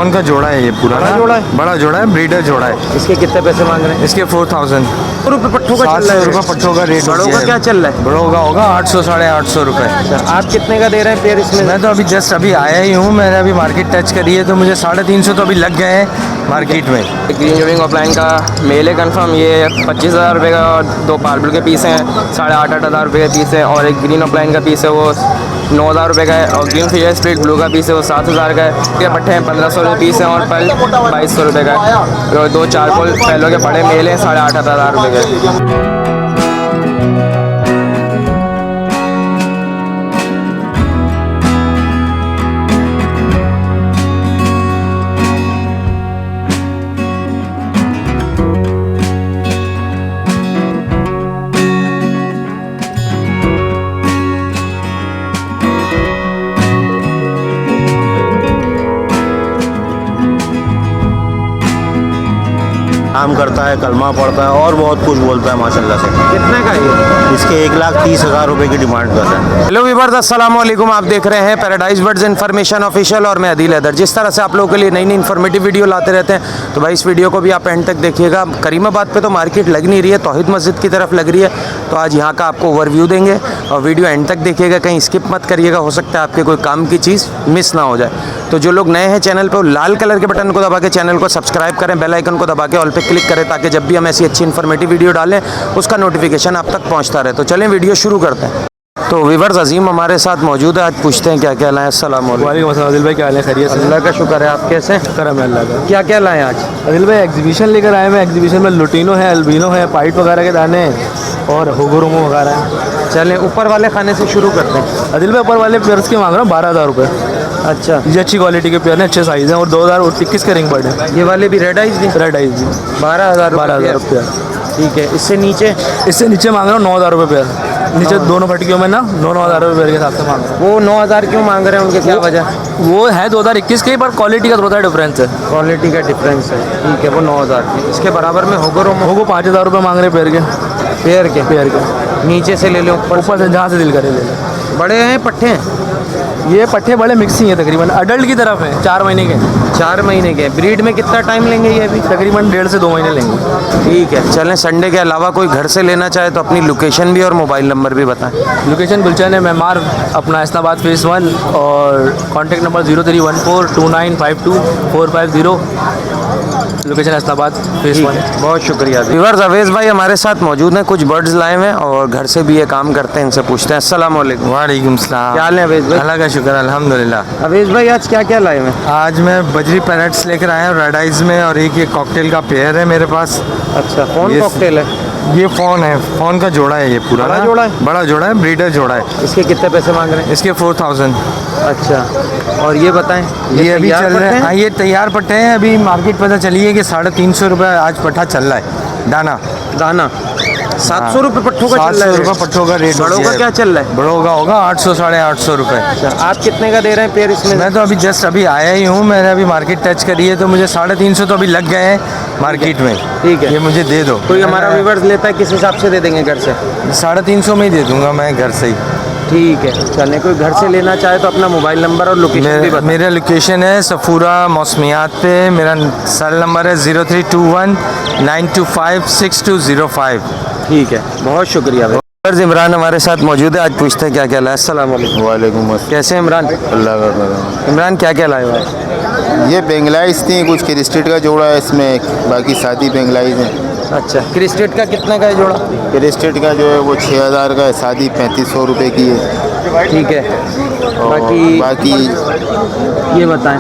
Phone का जोड़ा है ये पूरा बड़ा ना? जोड़ा है? बड़ा जोड़ा है, ब्रीडर जोड़ा है। इसके कितने पैसे मांग रहे हैं? इसके 4000 रुपये पट्ठों का चल रहा है। ₹700 पट्ठों का रेट। बड़ों का क्या चल रहा है? बड़ों का होगा 800 850 रुपये। आप कितने का दे रहे हैं पेयर इसमें? मैं तो अभी जस्ट अभी आया ही हूँ, मैंने अभी मार्केट टच करी है तो मुझे 350 तो अभी लग गए हैं मार्केट में। ग्रीन विंग ऑफलाइन का मेल है कन्फर्म, ये 25,000 रुपये का, और 2 पार्बल के पीस हैं 8,500 8,000 रुपये के पीस है, और एक ग्रीन ऑफलाइन का पीस है वो 9,000 रुपये का है, और ग्रीन फिशर स्प्लिट ब्लू का पीस है वो 7,000 का है। ये पट्टे हैं 1,500 रुपये पीस हैं, और पल 2,200 रुपये का है, और 2 चारकोल पहलों के पड़े मेल हैं 8,500 रुपये के। काम करता है, कलमा पढ़ता है और बहुत कुछ बोलता है माशाल्लाह से। कितने का ये? इसके 1,30,000 रुपए की डिमांड कर रहे हैं। हेलो व्यूअर्स, अस्सलाम वालेकुम। आप देख रहे हैं पैराडाइज बर्ड्स इन्फॉर्मेशन ऑफिशियल और मैं अदील हैदर। जिस तरह से आप लोगों के लिए नई नई इन्फॉर्मेटिव वीडियो लाते रहते हैं, तो भाई इस वीडियो को भी आप एंड तक देखिएगा। करीमाबाद पे तो मार्केट लग नहीं रही है, तौहीद मस्जिद की तरफ लग रही है, तो आज यहाँ का आपको ओवरव्यू देंगे और वीडियो एंड तक देखिएगा, कहीं स्किप मत करिएगा, हो सकता है आपके कोई काम की चीज़ मिस ना हो जाए। तो जो लोग नए हैं चैनल पर, लाल कलर के बटन को दबा के चैनल को सब्सक्राइब करें, बेल आइकन को दबा के ऑल पे क्लिक करें, ताकि जब भी हम ऐसी अच्छी इन्फॉर्मेटिव वीडियो डालें उसका नोटिफिकेशन आप तक पहुँचता रहे। तो चलें वीडियो शुरू करते हैं। तो व्यूअर्स, अजीम हमारे साथ मौजूद है, आज पूछते हैं क्या क्या लाएं। अस्सलाम वालेकुम। अदिल भाई, क्या हाल है? खैरियत से? अल्लाह का शुक्र है, आप कैसे हैं? करम है अल्लाह का। क्या क्या लाएं आज? अदिल भाई एग्जीबिशन लेकर आए हैं। एग्जीबिशन में लुटीनो है, अल्बिनो है, पाइट वगैरह के दाने हैं और हुगुरुमो वगैरह हैं। चलें ऊपर वाले खाने से शुरू करते हैं। अदिल भाई ऊपर वाले पेयर्स के मांग रहा हूँ 12,000 रुपये। अच्छा, ये अच्छी क्वालिटी के पेयर हैं, अच्छे साइज़ हैं, और 2021 के रिंग बर्ड है। ये वाले भी रेड आइज भी? रेड आइज जी, 12,000 रुपये। ठीक है। इससे नीचे? इससे नीचे मांग रहा हूँ 9,000 रुपये पेयर। नीचे दोनों फटकियों में ना 9,000 रुपये पेयर के हिसाब से मांग रहा हूँ। वो 9,000 क्यों मांग रहे हैं, उनके क्या वजह? वो है 2021 के, पर क्वालिटी का थोड़ा सा डिफरेंस है। क्वालिटी का डिफरेंस है, ठीक है। वो 9,000 की। इसके बराबर में हुगुरुमो? वो 5,000 रुपये मांग रहे हैं पेयर के। पेयर के नीचे से ले लो, ऊपर से जहाँ से दिल करे ले लो। बड़े हैं पट्टे हैं? ये पट्टे बड़े मिक्सिंग है, तकरीबन अडल्ट की तरफ है, 4 महीने के। 4 महीने के। ब्रीड में कितना टाइम लेंगे ये अभी? तकरीबन 1.5 से 2 महीने लेंगे। ठीक है। चलें, संडे के अलावा कोई घर से लेना चाहे तो अपनी लोकेशन भी और मोबाइल नंबर भी बताएं। लोकेशन गुलशन है, मेमार, अपना इस्लामाबाद फेज़ 1, और contact number 03142952 location Islamabad phase 1। बहुत शुक्रिया व्यूअर्स। अवेश भाई हमारे साथ मौजूद हैं, कुछ बर्ड्स लाए हैं और घर से भी ये काम करते हैं, इनसे पूछते हैं। अस्सलाम वालेकुम। वालेकुम सलाम। क्या हाल है अवेश भाई? अल्लाह का शुक्र, अल्हम्दुलिल्लाह। अवेश भाई आज क्या क्या लाए हैं? आज मैं बजरी पैरेट्स लेकर आया हूँ रेड आइज में, और एक ये कॉकटेल का पेयर है मेरे पास। अच्छा, कौन ये कॉकटेल है? ये फोन है, फोन का जोड़ा है ये पूरा बड़ा ना? जोड़ा है? बड़ा जोड़ा है, ब्रीडर जोड़ा है। इसके कितने पैसे मांग रहे हैं? इसके 4000। अच्छा, और ये बताएं, ये अभी तैयार चल रहे पट्टे हैं। हाँ, ये तैयार पट्टे हैं। अभी मार्केट पता चली है कि 350 रुपये आज पट्टा चल रहा है, दाना। दाना 700 रुपये पट्ठों का चल रहा 700 है? रुपये पट्टों का रेट। बड़ों का क्या चल रहा है? बड़ों का होगा 800 850 रुपये। अच्छा, आप कितने का दे रहे हैं पेयर इसमें? मैं तो अभी जस्ट अभी आया ही हूँ, मैंने अभी मार्केट टच करी है तो मुझे 350 तो अभी लग गए हैं मार्केट में। ठीक है, ये मुझे दे दो। कोई हमारा व्यूअर्स लेता है, किस हिसाब से दे देंगे घर से? 350 में ही दे दूंगा मैं घर से ही। ठीक है। चलें, कोई घर से लेना चाहे तो अपना मोबाइल नंबर और लोकेशन भी बताएं। मेरा लोकेशन है सफूरा मौसमियात पे। मेरा सेल नंबर है 0321 925 6205। ठीक है, बहुत शुक्रिया भाई। इमरान हमारे साथ मौजूद है, आज पूछते हैं क्या क्या लाए। अस्सलाम वालेकुम। वालेकुम अस्सलाम। कैसे हैं इमरान? अल्लाह का करम। इमरान क्या क्या लाए हुए हैं? ये बेंगलाइज थी, कुछ क्रिस्टेट का जोड़ा है इसमें, बाकी सादी बेंगलाइज हैं। अच्छा, क्रिस्टेट का कितने का है जोड़ा? क्रिस्टेट का जो है वो 6,000 का है, सादी 3500 रुपये की है। ठीक है। और बाकी ये बताएं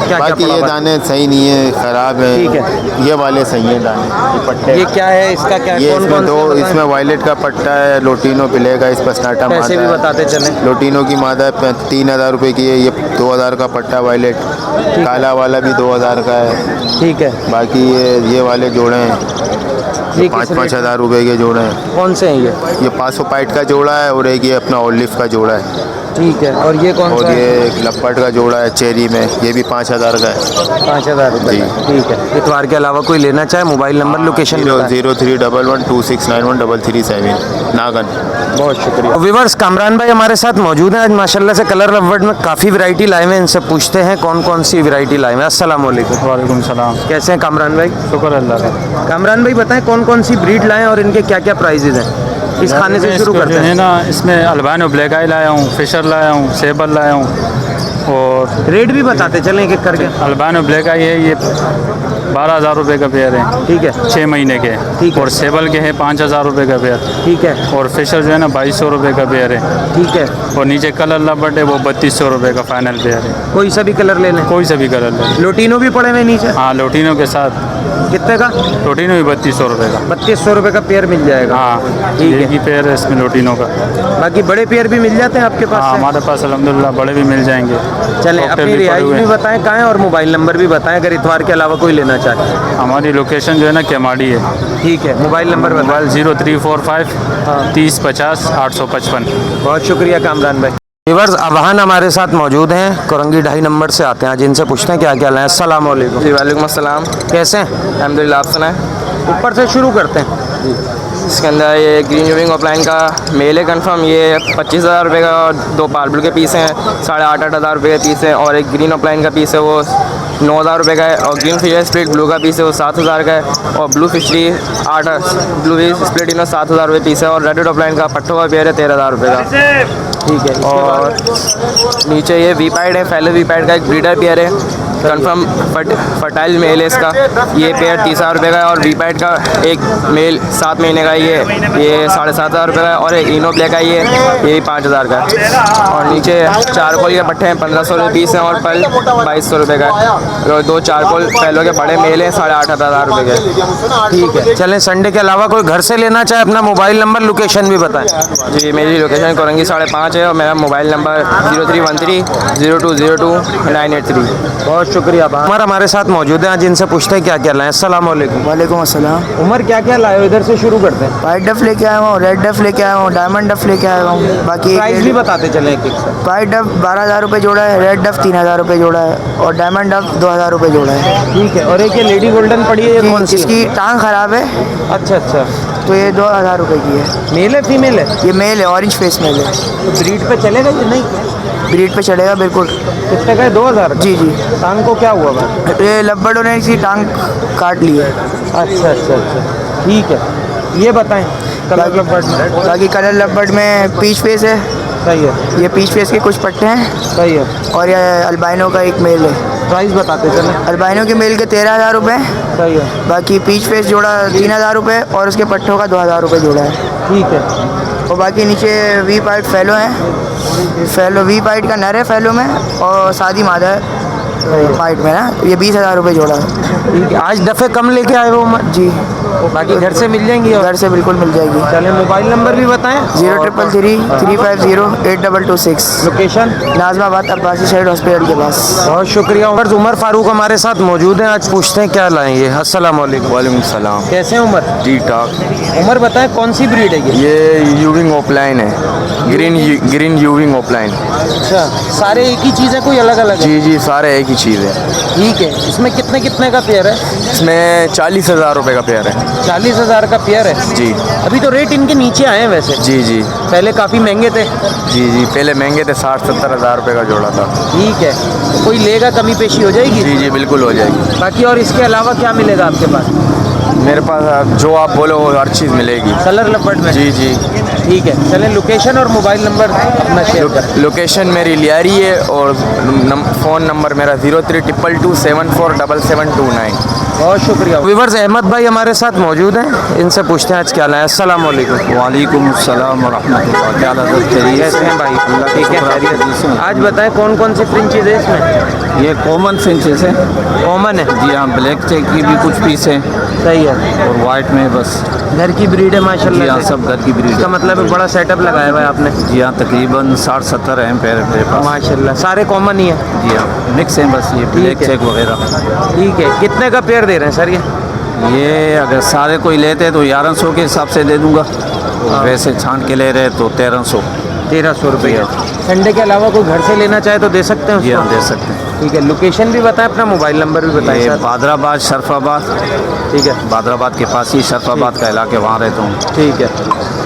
क्या बाकी क्या ये पड़ा? दाने सही नहीं है, ख़राब है। ठीक है। ये वाले सही हैं दाने, ये पट्टे। ये क्या है, इसका क्या? ये कौन इसमें कौन दो, से बताएं? इसमें वायलेट का पट्टा है, लोटिनो पिलेगा, इस पर स्नाटा मादा पैसे भी है। बताते चलें। लोटिनो की मादा है 3,000 रुपये की है। ये 2,000 का पट्टा वायलेट, काला वाला भी 2,000 का है। ठीक है। बाकी ये वाले जोड़े हैं, ये 5-5 हज़ार रुपये के जोड़े हैं। कौन से हैं ये? ये 500 पाइट का जोड़ा है, और एक ये अपना ओलिव का जोड़ा है। ठीक है, और ये कौन और सा ये है? एक लपट का जोड़ा है चेरी में, ये भी 5000 का है। 5000 रुपये का। ठीक है, इतवार के अलावा कोई लेना चाहे मोबाइल नंबर लोकेशन बताएं। 0311269133 नागन। बहुत शुक्रिया। व्यूअर्स, कामरान भाई हमारे साथ मौजूद हैं। आज माशाल्लाह से कलर लवर्ड में काफ़ी वैरायटी लाए हुए हैं, इनसे पूछते हैं कौन कौन सी वैरायटी लाए हुए हैं। अस्सलाम वालेकुम। वालेकुम सलाम। कैसे हैं कामरान भाई? शुक्र अल्लाह का। कामरान भाई बताएं कौन कौन सी ब्रीड लाए हैं और इनके क्या क्या प्राइजेज हैं? इस खाने से शुरू करते है हैं। ना, इसमें अल्बानो ब्लैक आई लाया हूँ, फिशर लाया हूँ, सेबल लाया हूँ, और रेट भी बताते चलें एक एक करके। अल्बानो ब्लैक आई है, ये 12,000 रुपये का पेयर है, ठीक है, 6 महीने के। ठीक है। और सेबल के हैं 5,000 रुपये का पेयर। ठीक है, और फिशर जो है ना 2,200 रुपये का पेयर है। ठीक है। और नीचे कलर लबट है, वो 3,200 रुपये का फाइनल पेयर है। कोई सा भी कलर ले लें। कोई सा भी कलर ले। लोटिनो भी पड़े हुए नीचे। हाँ, लोटिनो के साथ। कितने का? लोटिनो भी 3,200 रुपये का। 3200 रुपये का पेयर मिल जाएगा। हाँ, ठीक एक है। ही पेयर है इसमें लोटिनो का। बाकी बड़े पेयर भी मिल जाते हैं आपके पास हाँ, से? हमारे पास अल्हम्दुलिल्लाह बड़े भी मिल जाएंगे। चलें, कॉकटेल अपनी भी पड़े रिहाइश हुए भी हैं। बताएं कहाँ है और मोबाइल नंबर भी बताएं अगर इतवार के अलावा कोई लेना चाहे। हमारी लोकेशन जो है ना केमाड़ी है। ठीक है, मोबाइल नंबर बताएं। मोबाइल 0345 30 50 855। बहुत शुक्रिया कामरान भाई। व्यूअर्स, अबहान हमारे साथ मौजूद हैं, कोरंगी 2.5 नंबर से आते हैं। आज इनसे पूछते हैं क्या क्या लाए। अस्सलाम वालेकुम। जी वालेकुम अस्सलाम। कैसे हैं? अल्हम्दुलिल्लाह, आप सुनाएं। ऊपर से शुरू करते हैं। इसके अंदर ये ग्रीन यूविंग ऑफलाइन का मेल है कन्फर्म, ये 25,000 रुपये का, और 2 पार्बल के पीस हैं 8,500 रुपये का पीस है। और एक ग्रीन ऑफलाइन का पीस है वो 9,000 रुपये का है। और ग्रीन फिशर स्प्लिट ब्लू का पीस है वो 7,000 का है। और ब्लू फिशरी 8 ब्लू स्प्लिट इनो 7,000 रुपये पीस है। और रेड ऑफलाइन का पट्टों का पेयर है 13,000 रुपये का। ठीक है, और नीचे ये वी पैड है, फैले वी पैड का एक ब्रीडर पेयर है कन्फर्म, फर्टाइल मेल है इसका। ये पेयर 30,000 रुपये का है। और वी पैड का एक मेल 7 महीने का ये 7,500 रुपये का है। और एक इनो ब्लैक का ये 5,000 का है। और नीचे चारकोल के पट्टे हैं 1,500 रुपये पीस हैं। और पल 2,200 रुपये का है। और 2 चारकोल पहलों के बड़े मेल हैं 8,500 रुपये के। ठीक है। चलें, संडे के अलावा कोई घर से लेना चाहे अपना मोबाइल नंबर लोकेशन भी बताएं। जी, मेरी लोकेशन कोरंगी 5.5 है। और मेरा मोबाइल नंबर 0313 0202 983। बहुत शुक्रिया। उमर हमारे साथ मौजूद हैं। आज इनसे पूछते हैं क्या क्या लाए। अस्सलाम वालेकुम। वालेकुम अस्सलाम। उमर, क्या क्या लाए हो? इधर से शुरू करते हैं। वाइट डफ लेके आया हूँ, रेड डफ लेके आया हूँ, डायमंड डफ लेके आया हूँ। बाकी प्राइस भी बताते चलें एक एक से। वाइट डफ 12,000 रुपये जोड़ा है, रेड डफ 3,000 रुपये जोड़ा है, और डायमंड डफ 2,000 रुपये जोड़ा है। ठीक है। और एक ये लेडी गोल्डन पड़ी है, ये कौन सी है? इसकी टांग खराब है अच्छा अच्छा। तो ये 2,000 रुपये की है। मेल है फीमेल है? ये मेल है, ऑरेंज फेस मेल है। तो ब्रीड पे चलेगा ये नहीं? ब्रीड पे चलेगा बिल्कुल। कितने का है? 2,000? जी जी। टांग को क्या हुआ भाई? ये लब्बड़ों ने इसकी टांग काट ली है। अच्छा अच्छा अच्छा, ठीक है। ये बताएं कलर लब्बड़ में। बाकी कलर लब्बड़ में पीच फेस है। सही है, ये पीच फेस के कुछ पट्टे हैं। सही है। और ये अल्बाइनो का एक मेल है। प्राइस बताते चलें। अल्बाइनो के मेल के 13,000 रुपये। सही है, बाकी पीच फेस जोड़ा 3,000 रुपये, और उसके पट्टों का 2,000 रुपये जोड़ा है। ठीक है। और बाकी नीचे वी पाइट फैलो हैं। फैलो वी पाइट का नर है फैलो में, और शादी मादा है पाइट में ना। ये 20,000 रुपये जोड़ा है। ठीक है। आज दफ़े कम लेके आए हो उमर? जी, बाकी घर से मिल जाएंगी? और घर से बिल्कुल मिल जाएगी। चलें, मोबाइल नंबर भी बताएं। 0333 350 8226। लोकेशन? नाजमाबाद अब्बासी शहीद हॉस्पिटल के पास। बहुत शुक्रिया उमर। उमर फारूक हमारे साथ मौजूद हैं। आज पूछते हैं क्या लाएंगे। अस्सलाम वालेकुम। वालेकुम सलाम। कैसे हैं उमर? ठीक ठाक। उमर बताएं कौन सी ब्रीड है ये? ये यूविंग ऑफलाइन है, ग्रीन यूविंग ऑफलाइन। अच्छा, सारे एक ही चीज़ है, कोई अलग अलग है? जी जी, सारे एक ही चीज़ है। ठीक है। इसमें कितने कितने का पेयर है? इसमें 40,000 रुपये का पेयर है। 40,000 का पेयर है? जी अभी तो रेट इनके नीचे आए हैं वैसे। जी जी पहले काफ़ी महंगे थे। जी जी, पहले महंगे थे, 60-70 हज़ार रुपये का जोड़ा था। ठीक है, तो कोई लेगा कमी पेशी हो जाएगी? जी जी, बिल्कुल हो जाएगी। बाकी और इसके अलावा क्या मिलेगा आपके पास? मेरे पास जो आप बोलो वो हर चीज़ मिलेगी। कलर लपट में? जी जी। ठीक है। चलें, लोकेशन और मोबाइल नंबर अपना शेयर करें। लोकेशन मेरी लियारी है, और फ़ोन नंबर मेरा 0322 747729। बहुत शुक्रिया। व्यूअर्स, अहमद भाई हमारे साथ मौजूद हैं। इनसे पूछते हैं आज क्या लाए। अस्सलाम वालेकुम। वालेकुम अस्सलाम व रहमतुल्लाह। क्या हालत है? कैसे हैं भाई? ठीक है, खैरियत। आज बताएं कौन कौन सी फ्रिंचेज है इसमें? ये कॉमन फिंचेस है। कॉमन है? जी हाँ, ब्लैक चेक की भी कुछ पीस है सही है। और वाइट में बस। घर की ब्रीड है जी माशाल्लाह हाँ, से। सब घर की ब्रीड इसका है। मतलब है बड़ा सेटअप लगाया हुआ है आपने। जी हाँ, तकरीबन 60-70 हैं मेरे पास। माशाल्लाह, सारे कॉमन ही है। जी हाँ, मिक्स हैं बस, ये ब्लैक है। चेक वगैरह। ठीक है। कितने का पेयर दे रहे हैं सर ये? ये अगर सारे कोई लेते तो 1100 के हिसाब से दे दूंगा, और वैसे छान के ले रहे तो 1300। 1300 रुपये। संडे के अलावा कोई घर से लेना चाहे तो दे सकते हैं जी उसको? हाँ दे सकते हैं। ठीक है, लोकेशन भी बताएं, अपना मोबाइल नंबर भी बताएं ये सर। बादराबाद शरफाबाद, ठीक है, बादराबाद के पास ही शरफाबाद का इलाके, वहाँ रहता हूँ। ठीक है।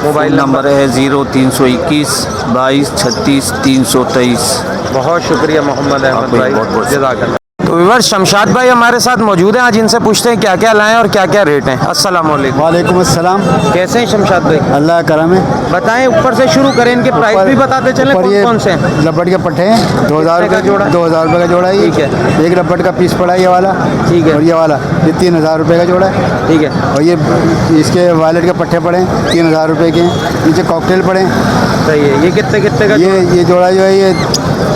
मोबाइल नंबर है 0321 22 36 323। बहुत शुक्रिया मोहम्मद अहमद आपको भाई, बहुत-बहुत जज़ाकल्लाह। तो व्यूअर्स, शमशाद भाई हमारे साथ मौजूद हैं, आज इनसे पूछते हैं क्या क्या लाएं और क्या क्या रेट हैं। अस्सलाम वालेकुम। वालेकुम अस्सलाम। कैसे हैं शमशाद भाई? अल्लाह का करम है। बताएं, ऊपर से शुरू करें, इनके प्राइस भी बताते चलें ऊपर कौन ये कौन से हैं। रबड़ के पट्टे हैं 2000 कितने का जोड़ा? 2000 रुपये का जोड़ा है ये। ठीक है। एक रबड़ का पीस पड़ा है ये वाला। ठीक है। और ये वाला ये 3000 रुपये का जोड़ा है। ठीक है, और ये इसके वॉलेट के पट्टे पड़े हैं 3000 रुपये के। नीचे कॉकटेल पड़े हैं। सही है। ये कितने कितने का? ये जोड़ा जो है ये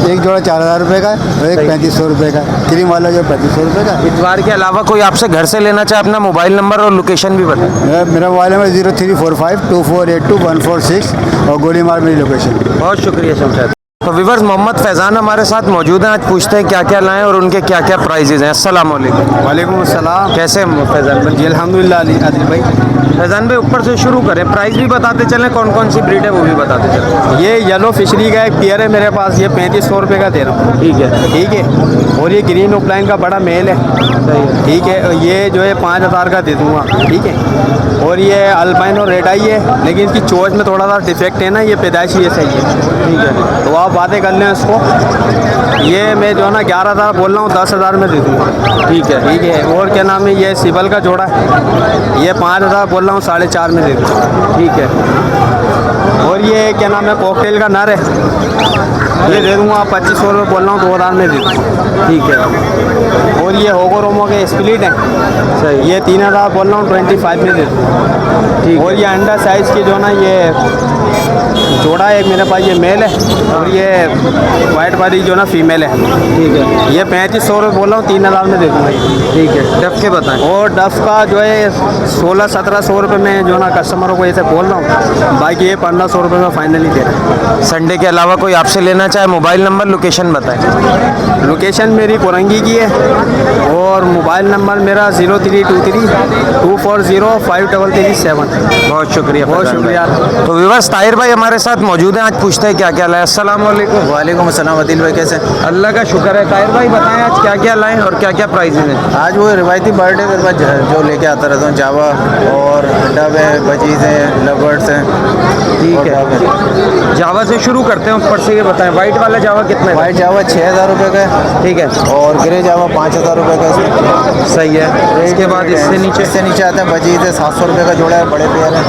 एक जोड़ा 4000 रुपये का है और एक 3500 रुपये का। क्रीम वाला जो 3500 रुपये का। इतवार के अलावा कोई आपसे घर से लेना चाहे, अपना मोबाइल नंबर और लोकेशन भी बताएं। मेरा मोबाइल नंबर 0345 2482 146 और गोली मार मेरी लोकेशन। बहुत शुक्रिया शमशाद। तो व्यूअर्स, मोहम्मद फैज़ान हमारे साथ मौजूद हैं, आज पूछते हैं क्या क्या लाएं और उनके क्या क्या प्राइजेज हैं। अस्सलाम वालेकुम। वालेकुम अस्सलाम। कैसे हैं फैज़ान भाई? जी अल्हम्दुलिल्लाह आदिल भाई। फैज़ान भाई, ऊपर से शुरू करें, प्राइस भी बताते चलें, कौन कौन सी ब्रीड है वो भी बताते चलें। ये येलो फिशरी का एक पेयर है मेरे पास, ये 3500 रुपये का दे रहा हूँ। ठीक है, ठीक है। और ये ग्रीन ओपलाइन का बड़ा मेल है। ठीक है। और ये जो है 5000 का दे दूँगा। ठीक है। और ये अल्पाइनो रेड आई है, लेकिन इसकी चोच में थोड़ा सा डिफेक्ट है ना, ये पैदाइशी ये सही है। ठीक है। तो आप बातें कर लें इसको। ये मैं जो है ना 11000 बोल रहा हूँ, 10000 में दे दूँगा। ठीक है। ठीक है। और क्या नाम है, ये सिबल का जोड़ा है, ये 5000 बोल रहा हूँ, 4.5 में दे दूँगा। ठीक है। और ये क्या नाम है, कॉकटेल का नर है, ये दे दूँगा 2500 रुपये बोल रहा हूँ, 2000 में दे दूँगा। ठीक है। और ये होगो रोमो के स्प्लिट हैं, सही। ये 3000 बोल रहा हूँ, 25 में दे दूँगा। ठीक और ये अंडा साइज़ की जो ना ये जोड़ा है एक मेरे पास, ये मेल है और ये वाइट वाली जो ना फीमेल है। ठीक है। ये 3500 रुपये बोल रहा हूँ, 3000 में दे दूँगा ये। ठीक है। डफ के बताएं। और डफ का जो है 1600-1700 रुपये में जो ना कस्टमरों को ऐसे बोल रहा हूँ, बाकी ये 1500 रुपये में फाइनली दे रहा हूँ। संडे के अलावा कोई आपसे लेना चाहे, मोबाइल नंबर लोकेशन बताएं। लोकेशन मेरी कोरंगी की है और मोबाइल नंबर मेरा 0323 240 5337। बहुत शुक्रिया, बहुत फैज़ान शुक्रिया। भाई। तो व्यूअर्स, ताहिर भाई हमारे साथ मौजूद हैं, आज पूछते हैं क्या क्या लाए। अस्सलाम वालेकुम। वालेकुम अस्सलाम आदिल भाई, कैसे? अल्लाह का शुक्र है। ताहिर भाई बताएं, आज क्या क्या लाएं और क्या क्या प्राइजेज हैं। आज वो रिवायती बर्ड है मेरे पास जो लेके आता रहता हूँ, जावा और डब है, बजीज है, लवर्ड्स हैं। ठीक है। जावा से शुरू करते हैं, ऊपर से ये बताएं, वाइट वाला जावा कितना है? वाइट जावा 6000 रुपये का है। ठीक है, और ग्रे जावा 5000 रुपये का है। सही है। इसके बाद इससे नीचे आते हैं बजीज है, 700 रुपये का जोड़ा है, बड़े पेयर है।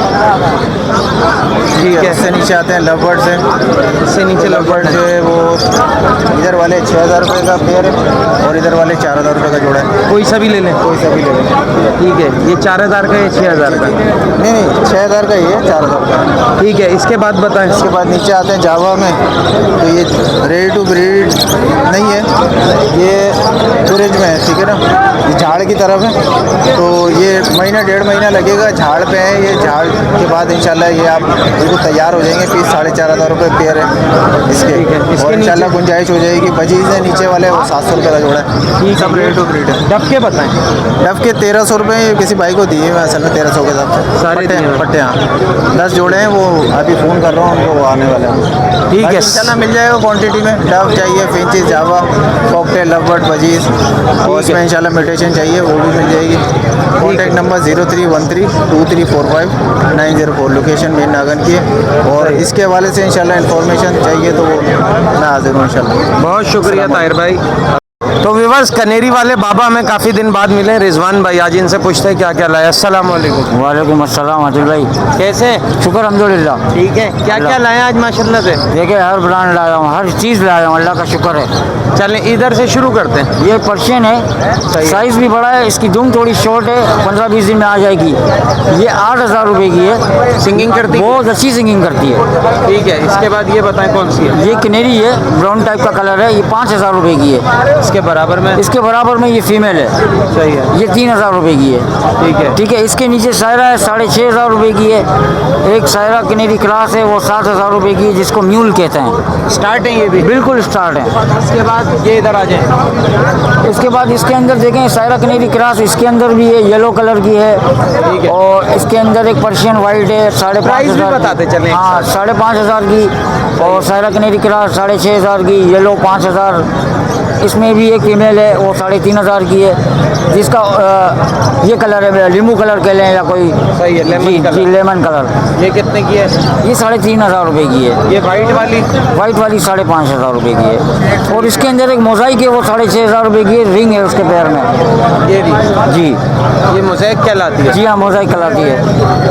ठीक है। इससे नीचे आते हैं लवर्ड्स हैं। इससे नीचे लवर्ड जो है वो इधर वाले 6000 रुपये का पेयर है और इधर वाले 4000 रुपये का जोड़ा है। कोई सा भी ले लें। कोई सा भी ले लें। ठीक है। ये 4000 का है, 6000 का? नहीं 6000 का ही है, 4000 का। ठीक है। इसके बाद बताएं। इसके बाद नीचे आते हैं जावा में, तो ये रेडी टू ब्रीड नहीं है, ये ब्रिज में है। ठीक है ना, ये झाड़ की तरफ है, तो ये महीना 1.5 महीना लगेगा, झाड़ पे है ये। झाड़ के बाद इंशाल्लाह ये आप बिल्कुल तैयार हो जाएंगे। पीस 4500 रुपये पेयर है इसके। ठीक है। इसके और नीचे? इंशाल्लाह गुंजाइश हो जाएगी। बजीज है नीचे वाले, वो 700 रुपये का जोड़ा है। ठीक सब है। रेडी टू ब्रीड है। डब के बताएं। डफ के 1300 रुपये किसी भाई को दिए, मैं असल में 1300 के साथ सारे पट्टे दिए हैं। पट्टे। हाँ 10 जोड़े हैं, वो अभी फ़ोन कर रहा हूँ, उनको वो आने वाले हैं। ठीक है। इंशाल्लाह मिल जाएगा क्वांटिटी में। डव चाहिए, फिंचेस, जावा, कॉकटेल, लवर्ड, बजीज, और इसमें इंशाल्लाह म्यूटेशन चाहिए, वो भी मिल जाएगी। Contact number 0313 2345 904। लोकेशन मेन नागन की है। और इसके हवाले से इंशाल्लाह इन्फॉर्मेशन चाहिए तो वो मैं हाजिर हूँ इंशाल्लाह। बहुत शुक्रिया ताहिर भाई। तो व्यूअर्स, कनेरी वाले बाबा हमें काफ़ी दिन बाद मिले, रिजवान भाई, आज इनसे पूछते हैं क्या क्या लाया। अस्सलाम वालेकुम। वालेकुम अस्सलाम आदिल भाई। कैसे हैं? शुक्र अल्हम्दुलिल्लाह। ठीक है। क्या क्या लाया आज माशाल्लाह से? देखिए हर ब्रांड लाया हूँ, हर चीज़ लाया हूँ, अल्लाह का शुक्र है। चलें इधर से शुरू करते हैं। ये पर्शियन है, साइज़ भी बड़ा है, इसकी दुम थोड़ी शॉर्ट है, 15-20 दिन में आ जाएगी। ये 8000 रुपये की है। सिंगिंग करती है? बहुत अच्छी सिंगिंग करती है। ठीक है। इसके बाद ये बताएं कौन सी है? ये कनेरी है, ब्राउन टाइप का कलर है, ये 5000 रुपये की है। इसके बराबर में इसके बराबर में ये फीमेल है, सही है, ये 3000 रुपये की है। ठीक है, ठीक है, इसके नीचे सायरा है 6500 रुपये की है। एक सायरा कनेरी क्लास है वो 7000 रुपये की है, जिसको म्यूल कहते हैं। स्टार्ट है ये भी। बिल्कुल स्टार्ट है। इसके बाद ये इधर आ जाए। इसके बाद इसके अंदर देखें सायरा कनेरी क्रास, इसके अंदर भी है, येलो कलर की है। और इसके अंदर एक पर्शियन वाइट है, 5500 बताते चलें। हाँ, 5500 की। और सायरा कनेरी क्रास 6500 की, येलो 5000। इसमें भी एक फीमेल है वो 3500 की है, जिसका ये कलर है लींबू कलर कह लें या कोई। सही है, लेमन कलर। जी, लेमन कलर। ये कितने की है? ये 3500 रुपये की है। ये वाइट वाली? वाइट वाली 5500 रुपये की है। और इसके अंदर एक मोज़ाइक है वो 6500 रुपये की है, रिंग है उसके पैर में। ये भी? जी, ये मोज़ेक कहलाती है? जी हाँ, मोज़ाइक कहलाती है।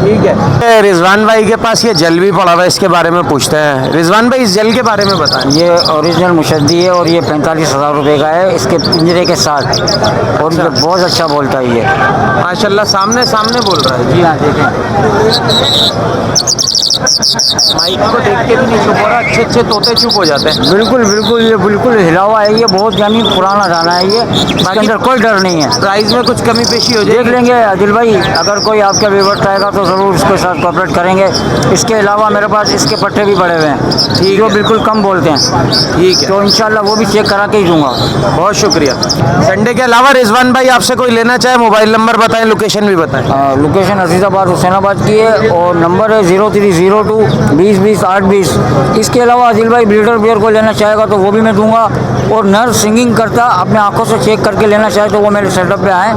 ठीक है। रिजवान भाई के पास ये जल भी पड़ा हुआ है, इसके बारे में पूछते हैं। रिजवान भाई इस जल के बारे में बताएं। ये ओरिजिनल मुशद्दी है और ये 45,000 रुपये का है, इसके पिंजरे के साथ। और ये बहुत अच्छा बोलता है ये, माशाल्लाह। सामने सामने बोल रहा है। जी हाँ, देखें। माइक को देख के भी नहीं चुप हो रहा, अच्छे अच्छे तोते चुप हो जाते हैं। बिल्कुल बिल्कुल, ये बिल्कुल हिला हुआ है, ये बहुत यानी पुराना गाना है ये, इसके अंदर कोई डर नहीं है। प्राइस में कुछ कमी पेशी हो देख जाएगी? लेंगे आदिल भाई, अगर कोई आपका व्यूअर्स आएगा तो ज़रूर उसके साथ कोऑपरेट करेंगे। इसके अलावा मेरे पास इसके पट्टे भी पड़े हुए हैं, जो बिल्कुल कम बोलते हैं। ठीक है, तो इंशाल्लाह वो भी चेक करा के ही दूंगा। बहुत शुक्रिया। संडे के अलावा रिजवान भाई आपसे कोई लेना चाहे, मोबाइल नंबर बताएं, लोकेशन भी बताएं। लोकेशन अजीज़ाबाद हुसैनाबाद की है और नंबर है 0302 20 20 820। इसके अलावा आदिल भाई ब्रीडर बियर को लेना चाहेगा तो वो भी मैं दूंगा। और नर सिंगिंग करता अपने आंखों से चेक करके लेना चाहे तो वो मेरे सेटअप पे आएँ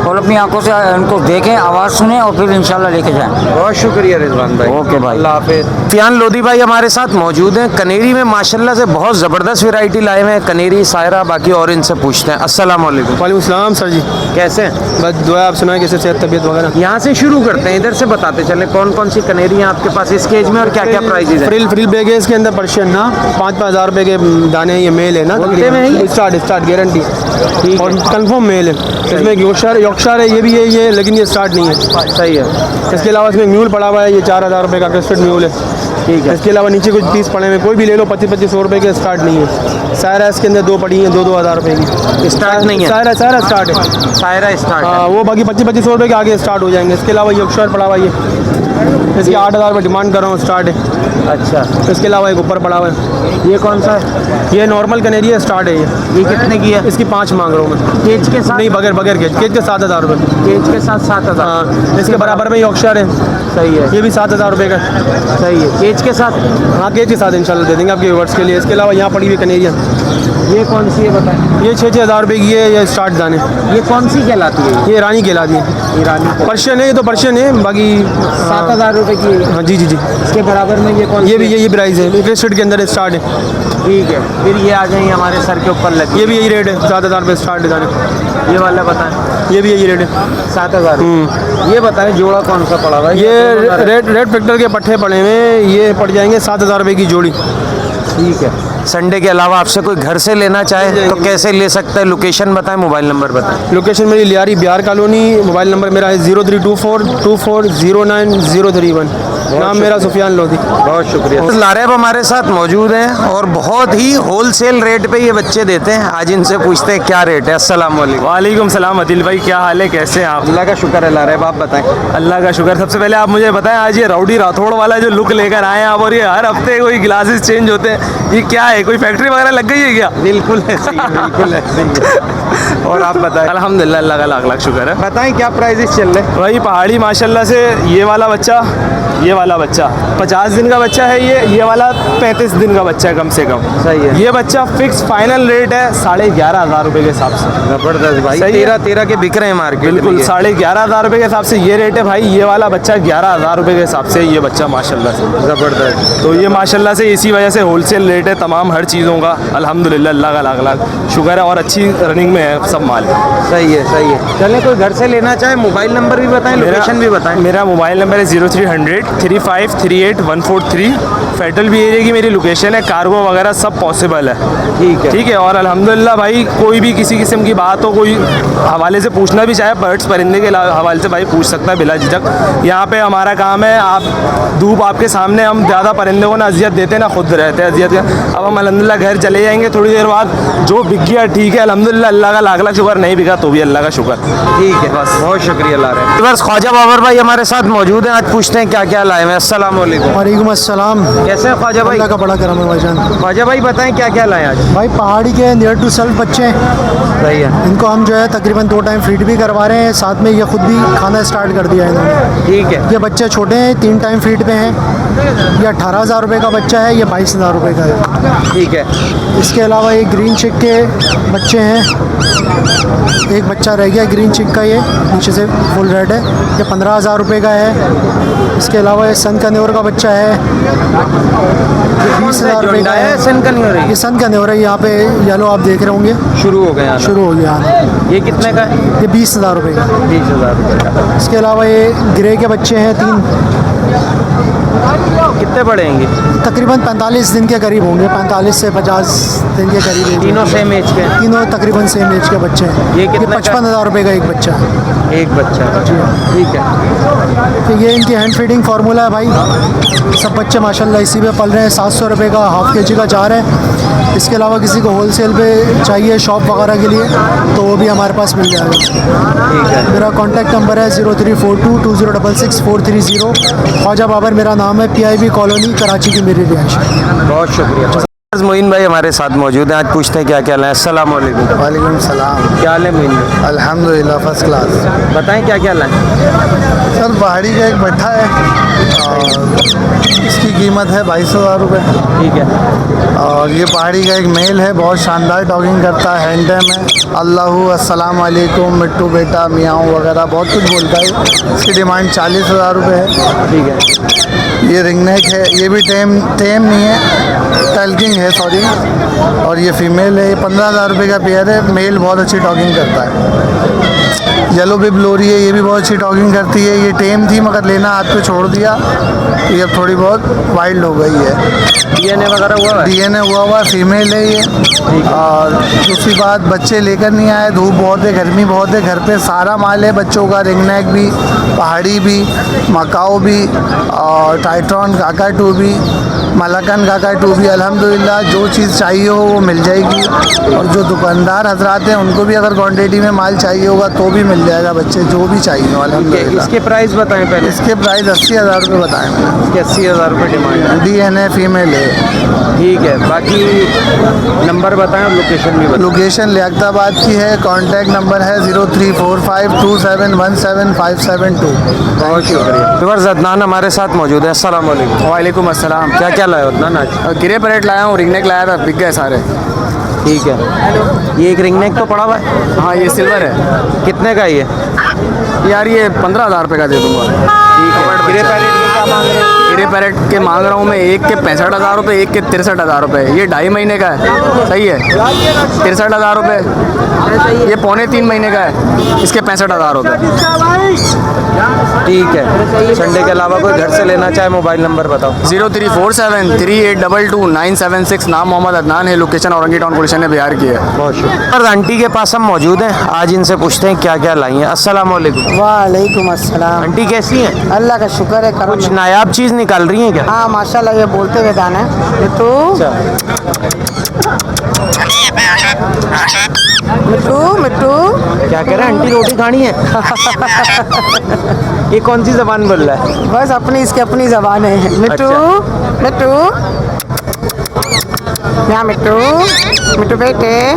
और अपनी आंखों से उनको देखें, आवाज़ सुने और फिर इंशाल्लाह लेके जाएं। बहुत शुक्रिया रिजवान भाई। ओके भाई, अल्लाह हाफिज़। फियान लोधी भाई हमारे साथ मौजूद हैं। कनेरी में माशाल्लाह से बहुत ज़बरदस्त वैरायटी लाए हुए हैं, कनेरी, सायरा, बाकी और इनसे पूछते हैं। अस्सलाम वालेकुम। वालेकुम सलाम सर जी। कैसे हैं? बस दुआ, आप सुनाए कैसे सेहत तबीयत वगैरह? यहाँ से शुरू करते हैं, इधर से बताते चलें कौन कौन सी कनेरी हैं आपके पास इस केज में और क्या क्या प्राइजेज हैं? फ्रिल बैग है इसके अंदर, पर्शियन ना 5-5 हज़ार रुपये के दाने हैं। ये मेल है ना, बोलते में ही? स्टार्ट गारंटी और कंफर्म मेल है। इसमें एक यॉर्कशायर है, ये भी है ये, लेकिन ये स्टार्ट नहीं है। सही है। इसके अलावा इसमें म्यूल पड़ा हुआ है, ये 4000 रुपये का क्रिस्टड म्यूल है। ठीक है। इसके अलावा नीचे कुछ पीस पड़े हुए, कोई भी ले लो 2500 रुपये के, स्टार्ट नहीं है। सायरा इसके अंदर 2 पड़ी हैं, 2-2 हज़ार रुपये की। स्टार्ट नहीं है? सायरा स्टार्ट है। सायरा स्टार्ट है। हाँ, वो बाकी 2500 रुपये के आगे स्टार्ट हो जाएंगे। इसके अलावा यॉर्कशायर पड़ा हुआ है, ये इसकी 8000 रुपये डिमांड कर रहा हूँ, स्टार्ट है। अच्छा, इसके अलावा एक ऊपर पड़ा हुआ है, ये कौन सा है? ये नॉर्मल कनेरी है, स्टार्ट है ये कितने की है? इसकी 5 मांग रहा हूँ मैं। केज के साथ? नहीं, बगैर केज के 7000 रुपये। केज के साथ 7000। हाँ, इसके बराबर में यॉर्कशायर है, सही है। ये भी 7000 रुपये का। सही है, केज के साथ? हाँ, केज के साथ इंशाल्लाह दे देंगे आपके व्यूअर्स के लिए। इसके अलावा यहाँ पड़ी हुई कनेरियाँ, ये कौन सी है बताएं? ये 6-6 हज़ार रुपये की है, ये स्टार्ट दाने। ये कौन सी कहलाती है? ये रानी कहलाती है। ईरानी पर्शियन है, ये तो पर्शियन है, बाकी 7000 रुपये की है। हाँ जी जी जी। इसके बराबर में ये कौन ये सी भी है? यही प्राइस है, इंटरेस्टेड के अंदर स्टार्ट है। ठीक है, फिर ये आ जाएंगे हमारे सर के ऊपर लगे। ये भी यही रेट है, 7000 रुपये स्टार्ट है दाने। ये वाला बताएं। ये भी यही रेट है, 7000। ये बताएं जोड़ा कौन सा पड़ा हुआ है? ये रेड फैक्टर के पट्टे पड़े हुए हैं, ये पड़ जाएंगे 7000 रुपये की जोड़ी। ठीक है। संडे के अलावा आपसे कोई घर से लेना चाहे तो कैसे ले सकता है? लोकेशन बताएं, मोबाइल नंबर बताएं। लोकेशन मेरी Lyari Bihar colony, mobile number मेरा है 03242409 नाम मेरा सुफियान लोधी। बहुत शुक्रिया। लारेब हमारे साथ मौजूद हैं और बहुत ही होलसेल रेट पे ये बच्चे देते हैं। आज इनसे पूछते हैं क्या रेट है। अस्सलाम वालेकुम। वालेकुम सलाम अदिल भाई, क्या हाल है, कैसे हैं आप? अल्लाह का शुक्र है लारेब, आप बताएं। अल्लाह का शुक्र। सबसे पहले आप मुझे बताएं, आज ये राउडी राठौड़ वाला जो लुक लेकर आए हैं आप, और ये हर हफ्ते कोई ग्लासेस चेंज होते हैं, ये क्या है? कोई फैक्ट्री वगैरह लग गई है क्या? बिल्कुल ऐसे ही, बिल्कुल ऐसे ही। और आप बताएं। अल्हम्दुलिल्लाह, अल्लाह का लाख लाख शुक्र है। बताएं क्या प्राइजेस चल रहे हैं? वही पहाड़ी माशाल्लाह से, ये वाला बच्चा 50 दिन का बच्चा है, ये वाला 35 दिन का बच्चा है कम से कम। सही है। ये बच्चा फिक्स फाइनल रेट है 11,500 रुपये के हिसाब से। जबरदस्त भाई, सही है। 13 के बिक रहे हैं मार्केट में। बिल्कुल 11,500 रुपये के हिसाब से ये रेट है भाई। ये वाला बच्चा 11,000 रुपये के हिसाब से, ये बच्चा माशाल्लाह से जबरदस्त। तो ये माशाल्लाह से इसी वजह से होलसेल रेट है तमाम हर चीज़ों का। अल्हम्दुलिल्लाह, अल्लाह का लाख लाख शुक्र है, और अच्छी रनिंग में है सब माल। सही है, सही है। चलें, कोई घर से लेना चाहे मोबाइल नंबर भी बताएं, लोकेशन भी बताएं। मेरा मोबाइल नंबर है 0300 3538 फेडरल भी एरिया की मेरी लोकेशन है, कार्गो वगैरह सब पॉसिबल है। ठीक है। और अल्हम्दुलिल्लाह भाई कोई भी किसी किस्म की बात हो, कोई हवाले से पूछना भी चाहे बर्ड्स परिंदे के हवाले से भाई पूछ सकता है बिला झिझक। यहाँ पे हमारा काम है, आप धूप आपके सामने, हम ज़्यादा परिंदे को ना अजियत देते ना खुद रहते हैं अजियत का। अब हम अल्हम्दुलिल्लाह घर चले जाएंगे थोड़ी देर बाद, जो बिक गया ठीक है अल्हम्दुलिल्लाह, अल्लाह का लाख लाख शुक्र, नहीं बिका तो भी अल्लाह का शुक्र। ठीक है, बस बहुत शुक्रिया ला रहे हैं। बस ख्वाजा बाबर भाई हमारे साथ मौजूद हैं, आज पूछते हैं क्या क्या लाए हैं। अस्सलाम वालेकुम। वालेकुम अस्सलाम। कैसे हैं ख्वाजा भाई? अल्लाह का बड़ा करम है भाईजान। ख्वाजा भाई बताएं क्या क्या लाए आज? भाई पहाड़ी के नियर टू सेल्फ बच्चे हैं, सही है। इनको हम जो है तकरीबन 2 टाइम फीड भी करवा रहे हैं, साथ में ये खुद भी खाना स्टार्ट कर दिया है इन्होंने। ठीक है। ये बच्चे छोटे हैं, 3 टाइम फीड पे हैं। ये 18,000 रुपये का बच्चा है, ये 22,000 रुपये का है। ठीक है। इसके अलावा ये ग्रीन चिक के बच्चे हैं, एक बच्चा रह गया ग्रीन चिक का, ये नीचे से फुल रेड है, ये 15,000 रुपये का है। इसके अलावा ये सन कन्योर का बच्चा है, ये 20,000 रुपये का है। सन कन्योर है? ये सन कन्योर है, यहाँ पे येलो आप देख रहे होंगे शुरू हो गया, शुरू हो गया। ये कितने का है? ये 20,000 रुपये का। 20,000 रुपये का। इसके अलावा ये ग्रे के बच्चे हैं 3, कितने बड़े होंगे? तकरीबन 45 दिन के करीब होंगे, 45 से 50 दिन के करीब होंगे। तीनों सेम एज के? तीनों तकरीबन सेम एज के बच्चे हैं। ये कितने का? 55,000 रुपये का एक बच्चा है। एक बच्चा? जी ठीक है। तो ये इनकी हैंड फीडिंग फार्मूला है भाई, सब बच्चे माशाल्लाह इसी पे पल रहे हैं। 700 रुपये का हाफ केजी का जार है। इसके अलावा किसी को होलसेल पे चाहिए शॉप वगैरह के लिए तो वो भी हमारे पास मिल जाएगा। ठीक है। मेरा कॉन्टैक्ट नंबर है 03422066 ख्वाजा बाबर मेरा नाम है, PIB कॉलोनी कराची की मेरी रिहाइश है। बहुत शुक्रिया। मोइन भाई हमारे साथ मौजूद हैं, आज पूछते हैं क्या क्या लाए। अस्सलाम वालेकुम। वालेकुम सलाम। क्या हाल है मोइन भाई? अल्हम्दुलिल्लाह फर्स्ट क्लास। बताएं क्या क्या लाए? सर पहाड़ी का एक भट्ठा है और इसकी कीमत है 22,000 रुपये। ठीक है। और ये पहाड़ी का एक मेल है, बहुत शानदार टॉकिंग करता है, हैंडम है, अल्लाहू अस्सलाम वालेकुम मिट्टू बेटा मियाँ वगैरह बहुत कुछ बोलता है। इसकी डिमांड 40,000 रुपये है। ठीक है। ये रिंगनेक है, ये भी टेम नहीं है, टल्किंग है सॉरी। और ये फीमेल है, ये 15,000 रुपये का पेयर है। मेल बहुत अच्छी टॉकिंग करता है। येलो बिब लोरी है, ये भी बहुत अच्छी टॉकिंग करती है। ये टेम थी मगर लेना हाथ पे छोड़ दिया, ये अब थोड़ी बहुत वाइल्ड हो गई है। DNA वगैरह हुआ है? DNA हुआ फीमेल है ये। और दूसरी बात, बच्चे लेकर नहीं आए, धूप बहुत है, गर्मी बहुत है, घर पे सारा माल है बच्चों का, रिंगनेक भी, पहाड़ी भी, मकाओ भी, और टाइट्रॉन काकाटू भी, मलाकन काकाटू भी। अल्हम्दुलिल्लाह जो चीज़ चाहिए हो वो मिल जाएगी। और जो दुकानदार हजरात हैं उनको भी अगर क्वांटिटी में माल चाहिए होगा तो भी मिल जाएगा, बच्चे जो भी चाहिए हो अल्हम्दुलिल्लाह। इसके प्राइस बताएं पहले। इसके प्राइस 80,000 रुपये बताएँ मैंने। इसके 80,000 रुपये डिमांड है। DNA फीमेल है। ठीक है। बाकी नंबर बताएं और लोकेशन भी बताएं। लोकेशन लियाकताबाद की है, कॉन्टैक्ट नंबर है 0345271757 बहुत शुक्रिया। व्यूअर्स अदनान हमारे साथ मौजूद है। अस्सलाम वालेकुम। वालेकुम अस्सलाम। क्या क्या लाए अदनान आज? गिरे परेट लाया हूँ, रिंगनेक लाया था, बिक गए सारे। ठीक है। ये एक रिंगनेक तो पड़ा हुआ है? हाँ ये सिल्वर है। कितने का ये? यार ये 15,000 रुपये का दे दूँगा। ठीक है। गिरे पैरेट के क्या मांग रहे हैं? गिरे पैरेट के मांग रहा हूँ मैं, एक के 65,000 रुपये, एक के 63,000 रुपये। ये 2.5 महीने का है, सही है, 63,000 रुपये। ये 3.25 महीने का है, इसके 65,000 रुपये। ठीक है। संडे के अलावा कोई घर से लेना चाहे मोबाइल नंबर बताओ। 03473822 नाम मोहम्मद अदनान है, लोकेशन औरंगी टाउन गुलशन ने बिहार की है। बहुत शुक्रिया। और आंटी के पास हम मौजूद हैं, आज इनसे पूछते हैं क्या क्या लाई हैं। अस्सलाम वालेकुम। वालेकुम अस्सलाम। आंटी कैसी हैं? अल्लाह का शुक्र है। कुछ नायाब चीज़ निकाल रही हैं क्या? हाँ माशाल्लाह, ये बोलते हुए दाना मिट्टू मिट्टू मिट्टू क्या कह रहे हैं? आंटी रोटी खानी है? ये कौन सी जबान बोल रहा है? बस अपनी, इसकी अपनी जबान है। मिट्टू मिट्टू यहाँ मिट्टू मिट्टू बेटे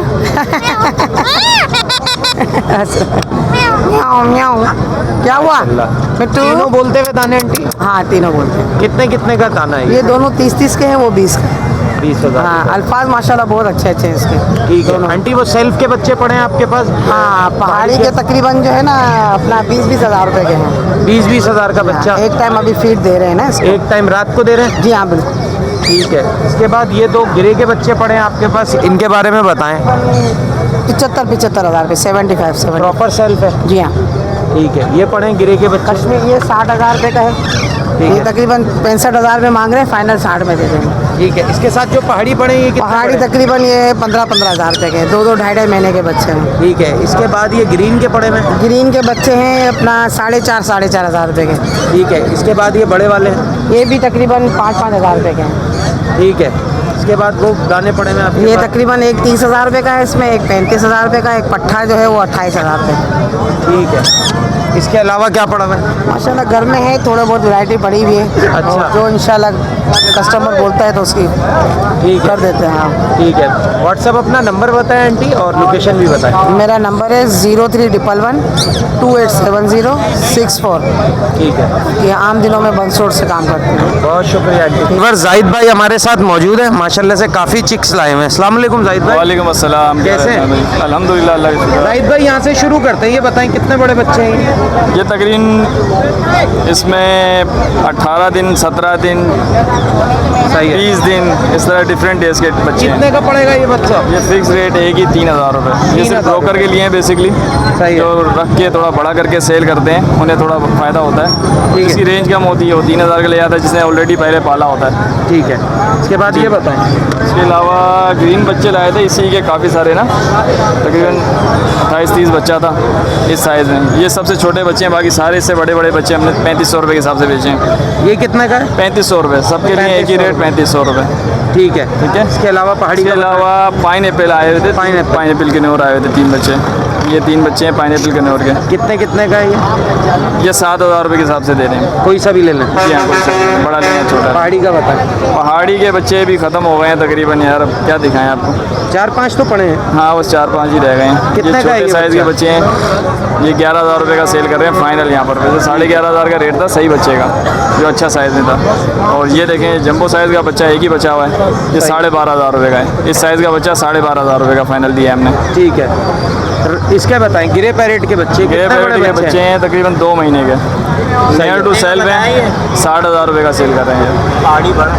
म्याऊ म्याऊ। क्या हुआ मिट्टू? तीनों बोलते हुए दाने आंटी? हाँ तीनों बोलते हैं। कितने कितने का दाना है ये दोनों 30-30 के हैं, वो 20 का। 20,000। हाँ अल्फाज माशाल्लाह बहुत अच्छे अच्छे हैं इसके। ठीक है। आंटी वो सेल्फ के बच्चे पड़े हैं आपके पास? हाँ पहाड़ी के तकरीबन जो है ना अपना 20-20 हज़ार रुपये के हैं। 20-20 हज़ार का बच्चा? एक टाइम अभी फीड दे रहे हैं ना इसको। एक टाइम रात को दे रहे हैं? जी हाँ बिल्कुल। ठीक है। इसके बाद ये 2 गिरे के बच्चे पड़े हैं आपके पास, इनके बारे में बताएं। 75-75 हज़ार रुपये, 75 प्रॉपर सेल्फ है? जी हाँ। ठीक है, ये पड़े गिरे के बच्चे कश्मीर ये 60,000 रुपये का है। ठीक ये है। तकरीबन 65,000 में मांग रहे हैं, फाइनल 60 में दे देंगे। ठीक है, इसके साथ जो पहाड़ी पड़े ये कितने पहाड़ी पड़े? तकरीबन ये 15,000 रुपये के हैं, 2 ढाई महीने के बच्चे हैं। ठीक है, इसके बाद ये ग्रीन के पड़े में? ग्रीन के बच्चे हैं अपना 4,500 रुपये के। ठीक है, इसके बाद ये बड़े वाले हैं? ये भी तकरीबन 5,000 रुपये के हैं। ठीक है, इसके बाद वो दाने पड़े में आपके ये पास? तकरीबन एक 30,000 रुपये का है, इसमें एक 35,000 रुपये का, एक पट्ठा जो है वो 28,000 रुपये का। ठीक है, इसके अलावा क्या पड़ा हुआ है? माशाल्लाह घर में है, थोड़ा बहुत वैरायटी पड़ी हुई है। अच्छा। और जो इंशाल्लाह कस्टमर बोलता है तो उसकी ठीक है, कर देते हैं आप। ठीक है। व्हाट्सअप अपना नंबर बताएं आंटी और लोकेशन भी बताएं। मेरा नंबर है 0311 287064। ठीक है, ये आम दिनों में बंसोड़ से काम करते हैं। बहुत शुक्रिया आंटी। जाहिद भाई हमारे साथ मौजूद है, माशाल्लाह से काफ़ी चिक्स लाए हुए हैं। अस्सलाम वालेकुम जाहिद भाई। वालेकुम अस्सलाम। कैसे हैं? अल्हम्दुलिल्लाह, अल्लाह का शुक्र। जाहिद भाई यहाँ से शुरू करते हैं, ये बताएं कितने बड़े बच्चे हैं? ये तकरीबन इसमें 18 दिन, 17 दिन, सही है। 20 दिन, इस तरह डिफरेंट डेज के बच्चे हैं। कितने का पड़ेगा ये बच्चा? ये फिक्स रेट है कि 3,000 रुपये। ये सिर्फ 3,000 ब्रोकर के लिए हैं बेसिकली, सही है। जो रख के थोड़ा बड़ा करके सेल करते हैं, उन्हें थोड़ा फ़ायदा होता है। इसकी रेंज कम होती है, वो 3,000 का ले जाता है जिसने ऑलरेडी पहले पाला होता है। ठीक है, इसके बाद ये बताएं। इसके अलावा ग्रीन बच्चे लाए थे इसी के काफ़ी सारे ना, तकरीबन 28-30 बच्चा था इस साइज़ में। ये सबसे छोटे बच्चे हैं, बाकी सारे इससे बड़े बड़े बच्चे हमने 3500 रुपये के हिसाब से बेचे हैं। ये कितने का है? 3500 रुपये, सबके लिए एक ही रेट 3500 रुपये। ठीक है, ठीक है। इसके अलावा पहाड़ी इसके का अलावा पाइन एप्पल आए हुए थे, पाइन के नोर आए हुए थे 3 बच्चे। ये 3 बच्चे हैं पाइन एप्पल के नोर के। कितने कितने का है ये? ये 7,000 रुपये के हिसाब से दे रहे हैं। कोई सा भी ले लें। जी हाँ, कोई सा बड़ा लेना छोटा। पहाड़ी का बताएं। पहाड़ी के बच्चे भी ख़त्म हो गए हैं तकरीबन यार, अब क्या दिखाएं आपको। 4-5 तो पड़े हैं। हाँ, बस 4-5 ही रह गए हैं। कितने ये का है छोटे ये साइज़ के बच्चा? बच्चे हैं, ये 11,000 रुपये का सेल कर रहे हैं फाइनल यहाँ पर। वैसे 11,500 का रेट था सही बच्चे का, जो अच्छा साइज़ में था। और ये देखें जंबो साइज़ का बच्चा एक ही बचा हुआ है, ये 12,500 रुपये का है। इस साइज़ का बच्चा 12,500 रुपये का फाइनल दिया है हमने। ठीक है, इसके बताएं गिरे पैरेट के बच्चे ग्रे कितने पैरेट के बच्चे हैं तकरीबन 2 महीने के, नियर टू सेल में 60,000 रुपये का सेल कर रहे हैं। पहाड़ी बड़ा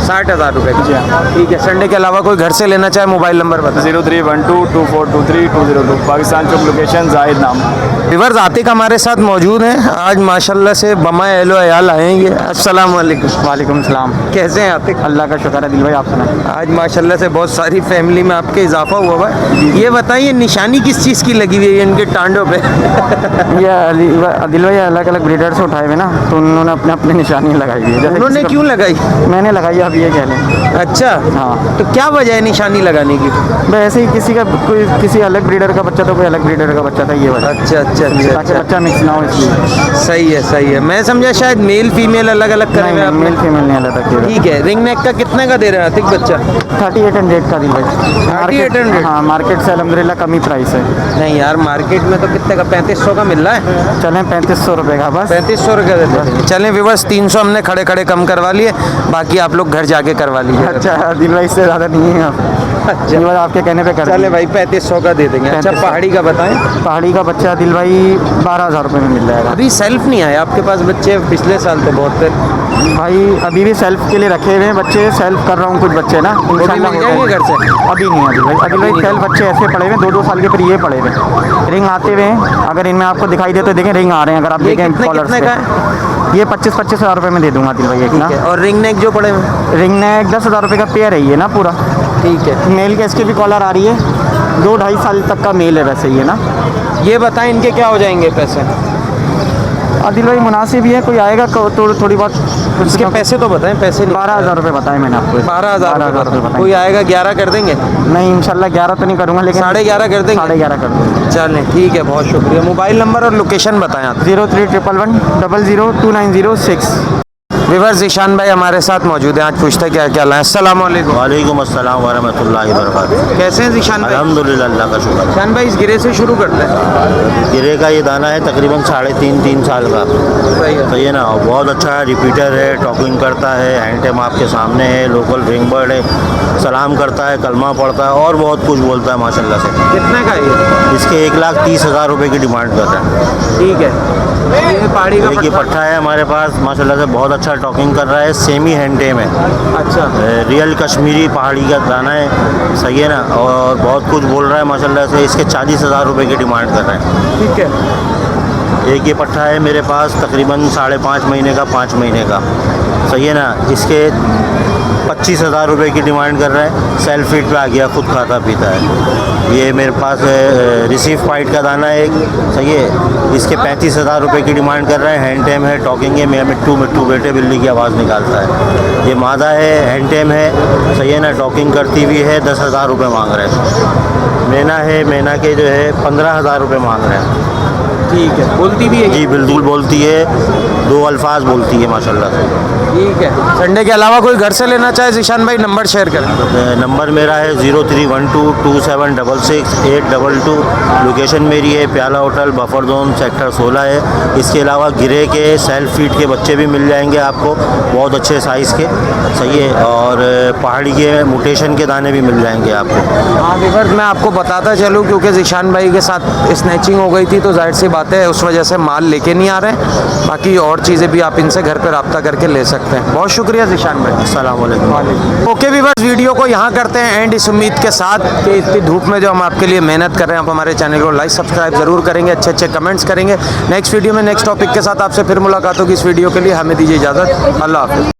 60,000 रुपये का। जी हाँ। ठीक है, संडे के अलावा कोई घर से लेना चाहे मोबाइल नंबर बता। 03122423 पाकिस्तान चौक, लोकेशन जाहिद नाम। रिवर्स आतिक हमारे साथ मौजूद हैं। आज माशाल्लाह से बमा एलो अयाल आए हैं ये। अस्सलाम वालेकुम। वालेकुम सलाम। कैसे हैं आतिक? अल्लाह का शुक्र है दिल भाई, आप सुनाएं। आज माशाल्लाह से बहुत सारी फैमिली में आपके इजाफा हुआ हुआ है। ये बताइए निशानी किस चीज़ की लगी हुई है इनके टांडों पे? ये दिल भाई अलग अलग ब्रीडर से उठाए हुए ना, तो उन्होंने अपने अपने निशानी लगाई हुई है। जैसे उन्होंने किसी को- क्यों लगाई? मैंने लगाई है, अब ये कह लें। अच्छा, हाँ। तो क्या वजह है निशानी लगाने की? वैसे ही किसी का कोई किसी अलग ब्रीडर का बच्चा, तो कोई अलग ब्रीडर का बच्चा था, ये वजह। अच्छा अच्छा अच्छा ताकि अच्छा, बच्चा मिक्स ना हो इसलिए। सही है सही है। मैं समझा शायद मेल फीमेल अलग अलग करे हुए नहीं, आपने। मेल फीमेल नहीं अलग रखी है। ठीक है, रिंग नेक का कितने का दे रहे हैं आतिक बच्चा? 3800 का दिल भाई। 3800? हाँ, मार्केट से अलहमदिल्ला कम ही प्राइस है। नहीं यार, मार्केट में तो कितने का 3500 का मिल रहा है। चलें 3500 रुपये का बस। 3500 रुपये देते हैं। चलें व्यूवर्स, 300 हमने खड़े खड़े कम करवा लिए, बाकी आप लोग घर जाके करवा लीजिए। अच्छा दिल भाई, इससे ज़्यादा नहीं है। अच्छा, दिल भाई आपके कहने पे कर चले दिए। भाई 3500 का दे देंगे। अच्छा, 3500 पहाड़ी का बताएं। पहाड़ी का बच्चा दिल भाई 12,000 रुपये में मिल जाएगा। अभी सेल्फ नहीं आया आपके पास बच्चे? पिछले साल तो बहुत थे भाई, अभी भी सेल्फ के लिए रखे हुए हैं बच्चे। सेल्फ कर रहा हूँ कुछ बच्चे ना, इंशाल्लाह मिल हो जाएंगे जाएंगे। घर से? अभी नहीं अभी भाई, अभी भाई सेल्फ बच्चे ऐसे पड़े हुए हैं 2-2 साल के, फिर ये पड़े हुए हैं। रिंग आते हुए हैं, अगर इनमें आपको दिखाई दे तो देखें रिंग आ रहे हैं। अगर आप ये देखें कितने कॉलर्स कितने पे। का है? ये 25-25 हज़ार रुपये में दे दूंगा दिल भाई एक ना। और रिंग नेक जो पड़े हुए? रिंग नेक 10,000 रुपये का पेयर है ये ना पूरा। ठीक है। मेल के इसकी भी कॉलर आ रही है, 2-2.5 साल तक का मेल है वैसे ये ना। ये बताएं इनके क्या हो जाएंगे पैसे? आदिल भाई मुनासिब ही है, कोई आएगा तो थोड़ी बहुत। इसके पैसे तो बताएं। पैसे 12,000 रुपये बताए मैंने आपको। 12,000 रुपये बताए। कोई आएगा 11 कर देंगे? नहीं इंशाल्लाह 11 तो नहीं करूँगा, लेकिन 11.5 कर देंगे? 11.5 कर दूँगा। चलें ठीक है, बहुत शुक्रिया। मोबाइल नंबर और लोकेशन बताएं आप। 0311 002906। विवर्स ईशान भाई हमारे साथ मौजूद हैं। आज पूछते हैं क्या क्या लाए। अस्सलाम वालेकुम। वालेकुम अस्सलाम वरहमतुल्लाहि वबरकातुहू। कैसे हैं ईशान भाई? अल्हम्दुलिल्लाह, अल्लाह का शुक्र। ईशान भाई इस गिरे से शुरू करते हैं। गिरे का ये दाना है तकरीबन 3.5-3 साल का। सही है। तो ये ना बहुत अच्छा है, रिपीटर है, टॉकिंग करता है, हैंड टाइम आपके सामने है, लोकल रिंग बर्ड है, सलाम करता है, कलमा पढ़ता है और बहुत कुछ बोलता है माशाल्लाह से। कितने का है ये? इसके 1,30,000 रुपये की डिमांड कर रहे हैं। ठीक है। ये पहाड़ी का एक ये पट्ठा है हमारे पास, माशाल्लाह से बहुत अच्छा टॉकिंग कर रहा है, सेमी हैंड टेम है। अच्छा। रियल कश्मीरी पहाड़ी का दाना है, सही है ना, और बहुत कुछ बोल रहा है माशाल्लाह से। इसके 40,000 रुपये की डिमांड कर रहे हैं। ठीक है। एक ये पट्ठा है मेरे पास तकरीबन 5.5 महीने का, 5 महीने का, सही है ना। इसके 25,000 रुपये की डिमांड कर रहे हैं। सेल्फ फीड पे आ गया, खुद खाता पीता है। ये मेरे पास रिसीव फाइट का दाना है एक, सही है। इसके 35,000 रुपये की डिमांड कर रहे हैं। हैंड टेम है, टॉकिंग है, मेरा मिट्टू मिट्टू बेटे बिल्ली की आवाज़ निकालता है। ये मादा है, हैंड टेम है, सही है ना, टॉकिंग करती हुई है। 10,000 रुपये मांग रहे हैं। मैना है, मैना के जो है 15,000 रुपये मांग रहे हैं। ठीक है, बोलती भी है? जी बिल्कुल बोलती है, 2 अल्फाज बोलती है माशाल्लाह से। ठीक है। संडे के अलावा कोई घर से लेना चाहे ज़ीशान भाई, नंबर शेयर करें। नंबर मेरा है 03122766 लोकेशन मेरी है प्याला होटल, बफर जोन, सेक्टर 16 है। इसके अलावा गिरे के सेल्फ फीड के बच्चे भी मिल जाएंगे आपको, बहुत अच्छे साइज़ के, सही है। और पहाड़ी के म्यूटेशन के दाने भी मिल जाएंगे आपको। हाँ विवर्स, मैं आपको बताता चलूँ क्योंकि ज़ीशान भाई के साथ स्नैचिंग हो गई थी तो जाहिर सी बात है उस वजह से माल लेके नहीं आ रहे हैं। बाकी और चीज़ें भी आप इनसे घर पर रब्ता करके ले सकते हैं। बहुत शुक्रिया ज़ीशान भाई। अस्सलाम वालेकुम। ओके व्यूअर्स, वीडियो को यहाँ करते हैं एंड इस उम्मीद के साथ कि इतनी धूप में जो हम आपके लिए मेहनत कर रहे हैं, आप हमारे चैनल को लाइक सब्सक्राइब जरूर करेंगे, अच्छे अच्छे कमेंट्स करेंगे। नेक्स्ट वीडियो में नेक्स्ट टॉपिक के साथ आपसे फिर मुलाकात होगी। इस वीडियो के लिए हमें दीजिए इजाज़त। अल्लाह हाफ़िज़।